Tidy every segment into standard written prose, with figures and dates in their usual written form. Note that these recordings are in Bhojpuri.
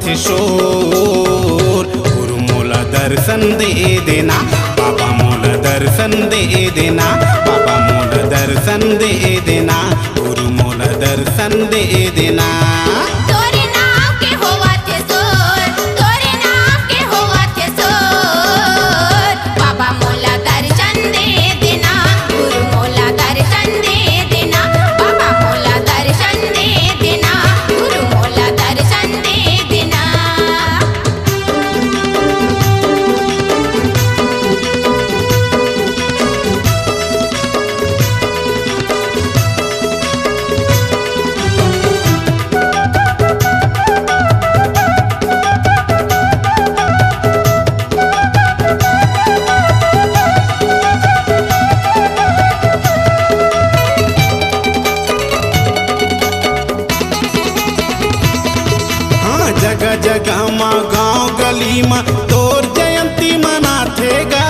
होवत शोर। गुरु मोला दर्शन दे देना बाबा मोला दर्शन दे देना बाबा मोला दर्शन दे देना गुरु मोला दर्शन दे देना। तोरे नाम के होवत सोर, तोरे नाम के होवत सोर। बाबा मोला दर्शन दे देना गुरु मोला दर्शन दे देना बाबा मोला दर्शन दे देना गुरु मोला दर्शन दे देना। जगह जगह माँ गाँव गली में तोर जयंती मनाथेगा।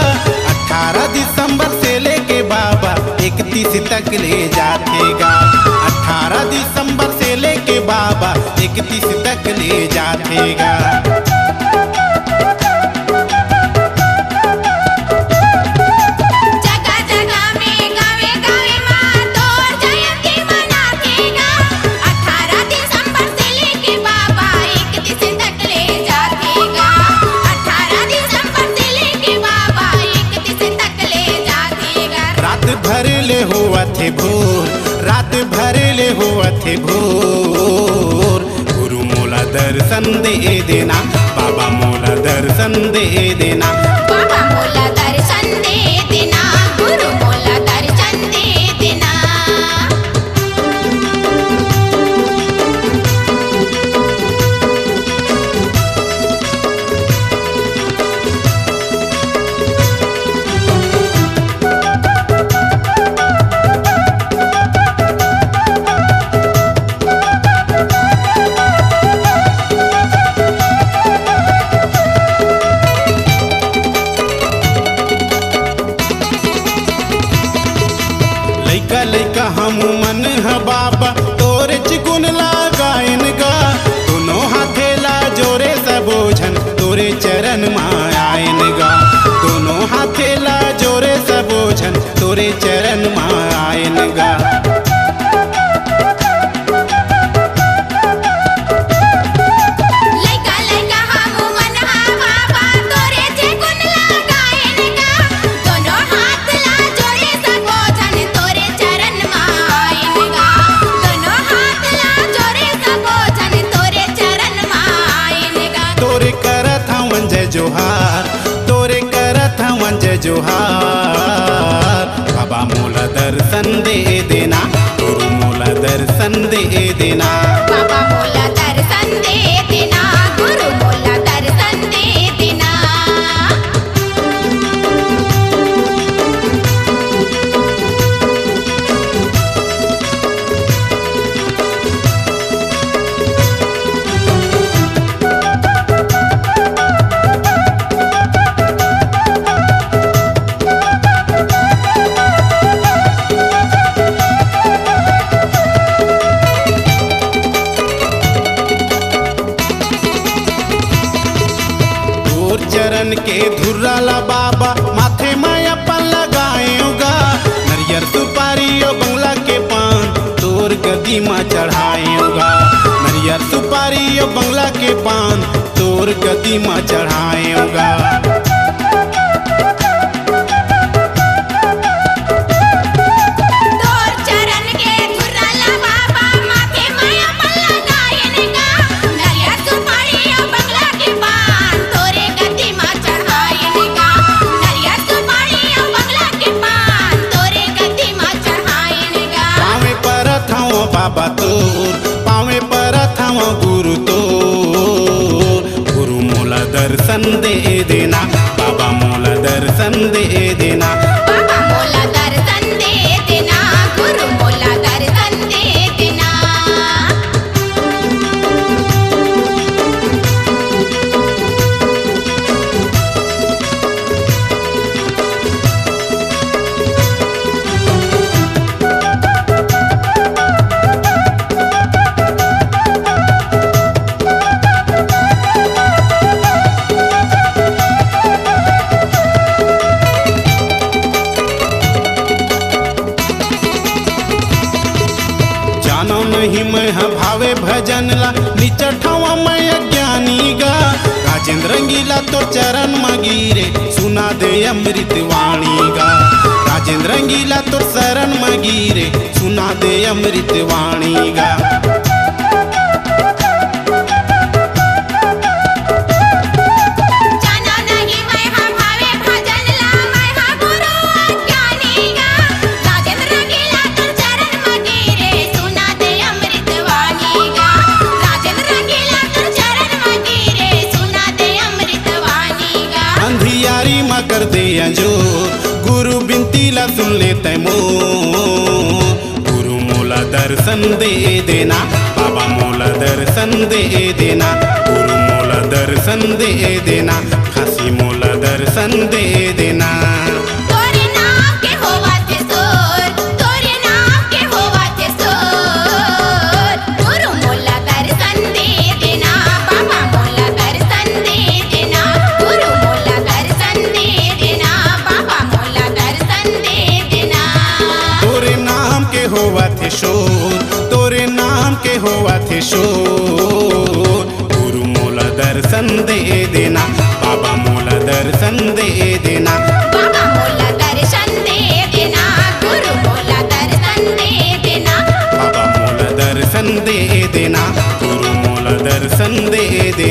18 दिसंबर से लेके बाबा 31 तक ले जातेगा। 18 दिसंबर से लेके बाबा 31 तक ले जातेगा। जगह जगह में गावे गावे माँ तोर जयंती मनाथेगा। 18 दिसंबर से लेके बाबा 31 तक ले जातेगा। 18 दिसंबर से लेके बाबा 31 तक ले जातेगा। रात भर ले हुआ थे भोर, रात भर ले हुआ थे भोर। गुरु मोला दर्शन दे देना बाबा मोला दर्शन दे देना बाबा मोला दर्शन दे देना गुरु मोला दर्शन दे देना। लैका लैका हम मन ह बाबा तोरे चिगुन लगायन गा। दोनों हाथे ला जोरे सबोझन तोरे चरण मायन गा। दोनों हाथे ला जोरे सबोझन तोरे चरण मायन गा। लैका लैका हम मन हा बाबा तोरे जे गुण लगायन गा। दोनों हाथ ला जोड़े सबोझन तोरे चरण मायन गा। दोनों हाथ ला जोड़े सबोझन तोरे चरण मायन गा। तोरे करत हवन जय जोहार, तोरे करत हवन जय जोहार। बाबा मोला दर्शन दे देना गुरु मोला दर्शन दे देना। बाबा मोला दर्शन दे देना गुरु मोला दर्शन दे देना। तोर चरण के धुर्राला बाबा माथे में अपन लगाएगा। नरियर सुपारी और बंगला के पान तोर गदी में चढ़ाएगा। नरियर सुपारी और बंगला के पान तोर गदी में चढ़ाएगा। तोर चरण के धुर्राला बाबा माथे में अपन लगायन गा। नरियर सुपारी और बंगला के पान तोरे गद्दी में चढ़ायन गा। नरियर सुपारी और बंगला के पान तोरे गद्दी में चढ़ायन गा। पावे परत हूँ बाबा तोर, पावे परत हूँ गुरु तोर। गुरु मोला दर्शन दे देना बाबा मोला दर्शन दे देना। बाबा मोला दर्शन दे देना गुरु मोला दर्शन दे देना। महिमा भावे भजन ला निचठवा मैं अज्ञानी गा राजेंद्र रंगीला तो चरण मगीरे सुना दे अमृत वाणी गा राजेंद्र रंगीला तो शरण मगीरे सुना दे अमृत वाणी गा कर दे जो गुरु बिनती ला सुन लेते मो गुरु मोला दर्शन दे देना बाबा मोला दर्शन दे देना गुरु मोला दर्शन दे देना खासी मोला दर्शन दे देना तोरे नाम के होवत सोर तोरे नाम के होवत सोर गुरु मोला दर्शन दे देना बाबा मोला दर्शन दे देना गुरु मोला दर्शन दे देना बाबा मोला दर्शन दे देना तोरे नाम के होवा थे शोर तोरे नाम के होवा थे शोर गुरु मोला दर्शन दे देना बाबा मोला दर्शन दे देना बाबा मोला दर्शन दे देना गुरु मोला दर्शन दे देना बाबा मोला दर्शन दे देना गुरु मोला दर्शन दे देना